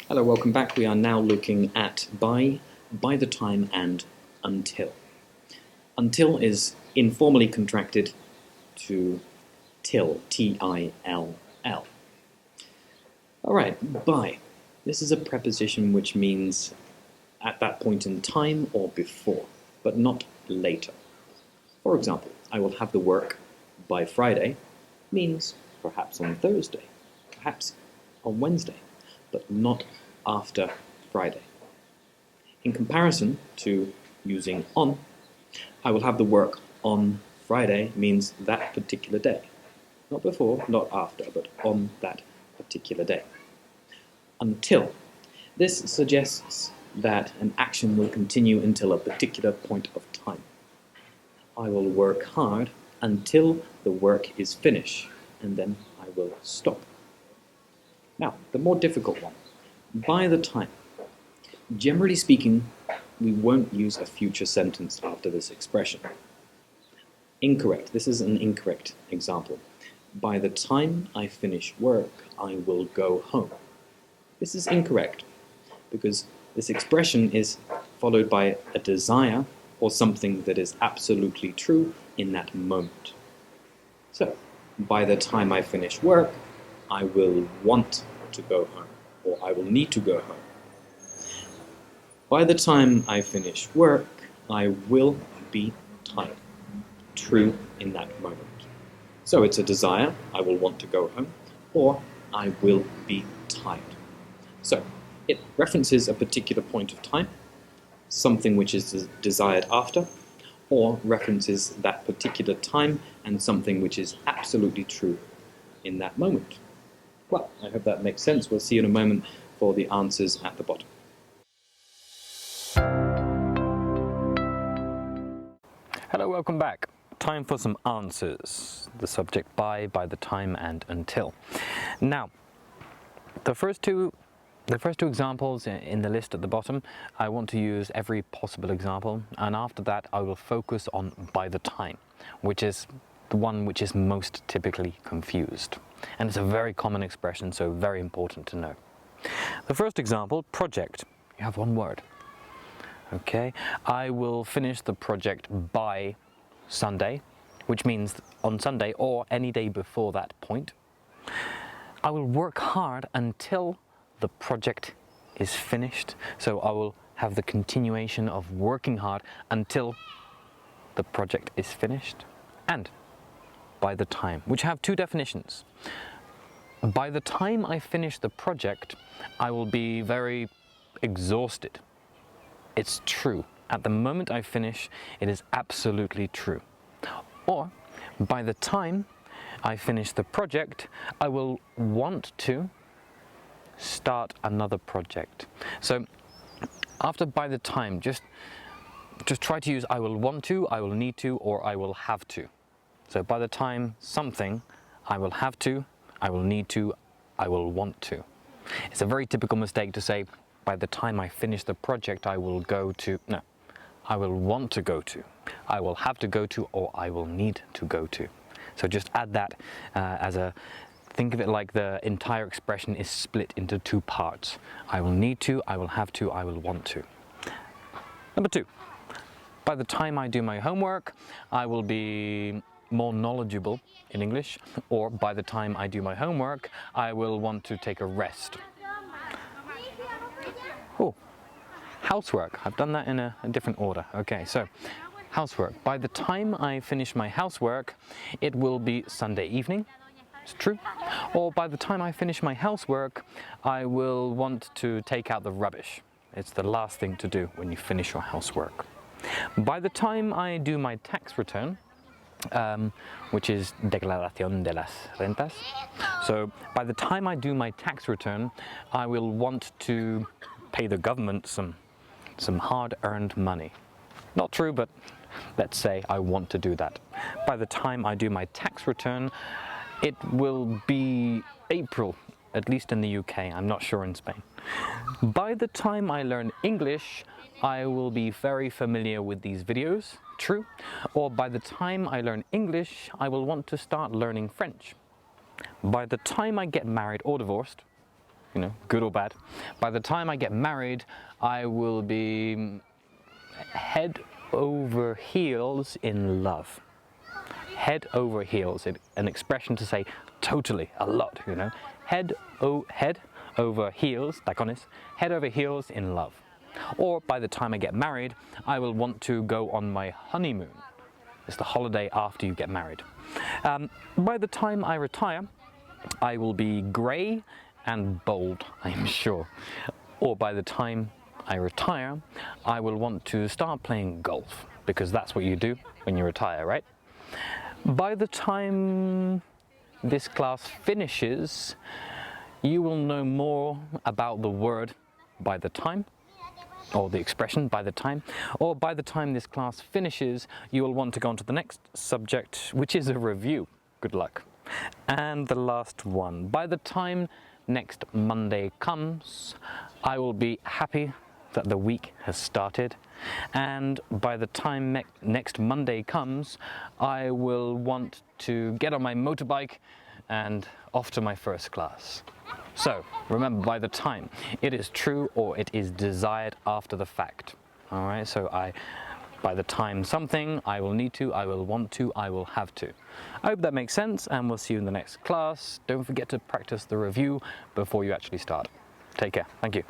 Hello, welcome back. We are now looking at by the time, and until. Until is informally contracted to till, T-I-L-L. All right, by. This is a preposition which means at that point in time or before, but not later. For example, I will have the work by Friday means perhaps on Thursday, perhaps on Wednesday, but not after Friday. In comparison to using on, I will have the work on Friday means that particular day. Not before, not after, but on that particular day. Until. This suggests that an action will continue until a particular point of time. I will work hard until the work is finished, and then I will stop. Now, the more difficult one. By the time. Generally speaking, we won't use a future sentence after this expression. Incorrect. This is an incorrect example. By the time I finish work, I will go home. This is incorrect because this expression is followed by a desire or something that is absolutely true in that moment. So, by the time I finish work, I will want to go home, or I will need to go home. By the time I finish work, I will be tired. True in that moment. So it's a desire, I will want to go home, or I will be tired. So it references a particular point of time, something which is desired after, or references that particular time and something which is absolutely true in that moment. Well, I hope that makes sense. We'll see you in a moment for the answers at the bottom. Hello, welcome back. Time for some answers. The subject by the time, and until. Now, the first two examples in the list at the bottom, I want to use every possible example, and after that I will focus on by the time, which is the one which is most typically confused. And it's a very common expression, so very important to know. The first example, project. You have one word. Okay, I will finish the project by Sunday, which means on Sunday or any day before that point. I will work hard until the project is finished, so I will have the continuation of working hard until the project is finished. And by the time, which have two definitions. By the time I finish the project, I will be very exhausted. It's true. At the moment I finish, it is absolutely true. Or, by the time I finish the project, I will want to start another project. So, after by the time, just try to use I will want to, I will need to, or I will have to. So by the time something, I will have to, I will need to, I will want to. It's a very typical mistake to say, by the time I finish the project, I will go to. No, I will want to go to, I will have to go to, or I will need to go to. So just add that think of it like the entire expression is split into two parts. I will need to, I will have to, I will want to. Number two, by the time I do my homework, I will be more knowledgeable in English, or by the time I do my homework, I will want to take a rest. Oh, housework. I've done that in a different order. Okay, so housework. By the time I finish my housework, it will be Sunday evening. It's true. Or by the time I finish my housework, I will want to take out the rubbish. It's the last thing to do when you finish your housework. By the time I do my tax return, which is declaración de las rentas. So by the time I do my tax return, I will want to pay the government some hard-earned money. Not true, but let's say I want to do that. By the time I do my tax return, it will be April, at least in the UK, I'm not sure in Spain. By the time I learn English, I will be very familiar with these videos, true. Or by the time I learn English, I will want to start learning French. By the time I get married or divorced, you know, good or bad. By the time I get married, I will be head over heels in love. Head over heels, an expression to say totally, a lot, you know. Head over heels, tacones, head over heels in love. Or by the time I get married, I will want to go on my honeymoon. It's the holiday after you get married. By the time I retire, I will be grey and bold, I'm sure. Or by the time I retire, I will want to start playing golf, because that's what you do when you retire, right? By the time this class finishes, you will know more about the word by the time, or the expression by the time, or by the time this class finishes, you will want to go on to the next subject, which is a review. Good luck. And the last one. By the time next Monday comes, I will be happy that the week has started, and by the time next Monday comes, I will want to get on my motorbike and off to my first class. So remember, by the time, it is true or it is desired after the fact. All right, so by the time something, I will need to, I will want to, I will have to. I hope that makes sense, and we'll see you in the next class. Don't forget to practice the review before you actually start. Take care. Thank you.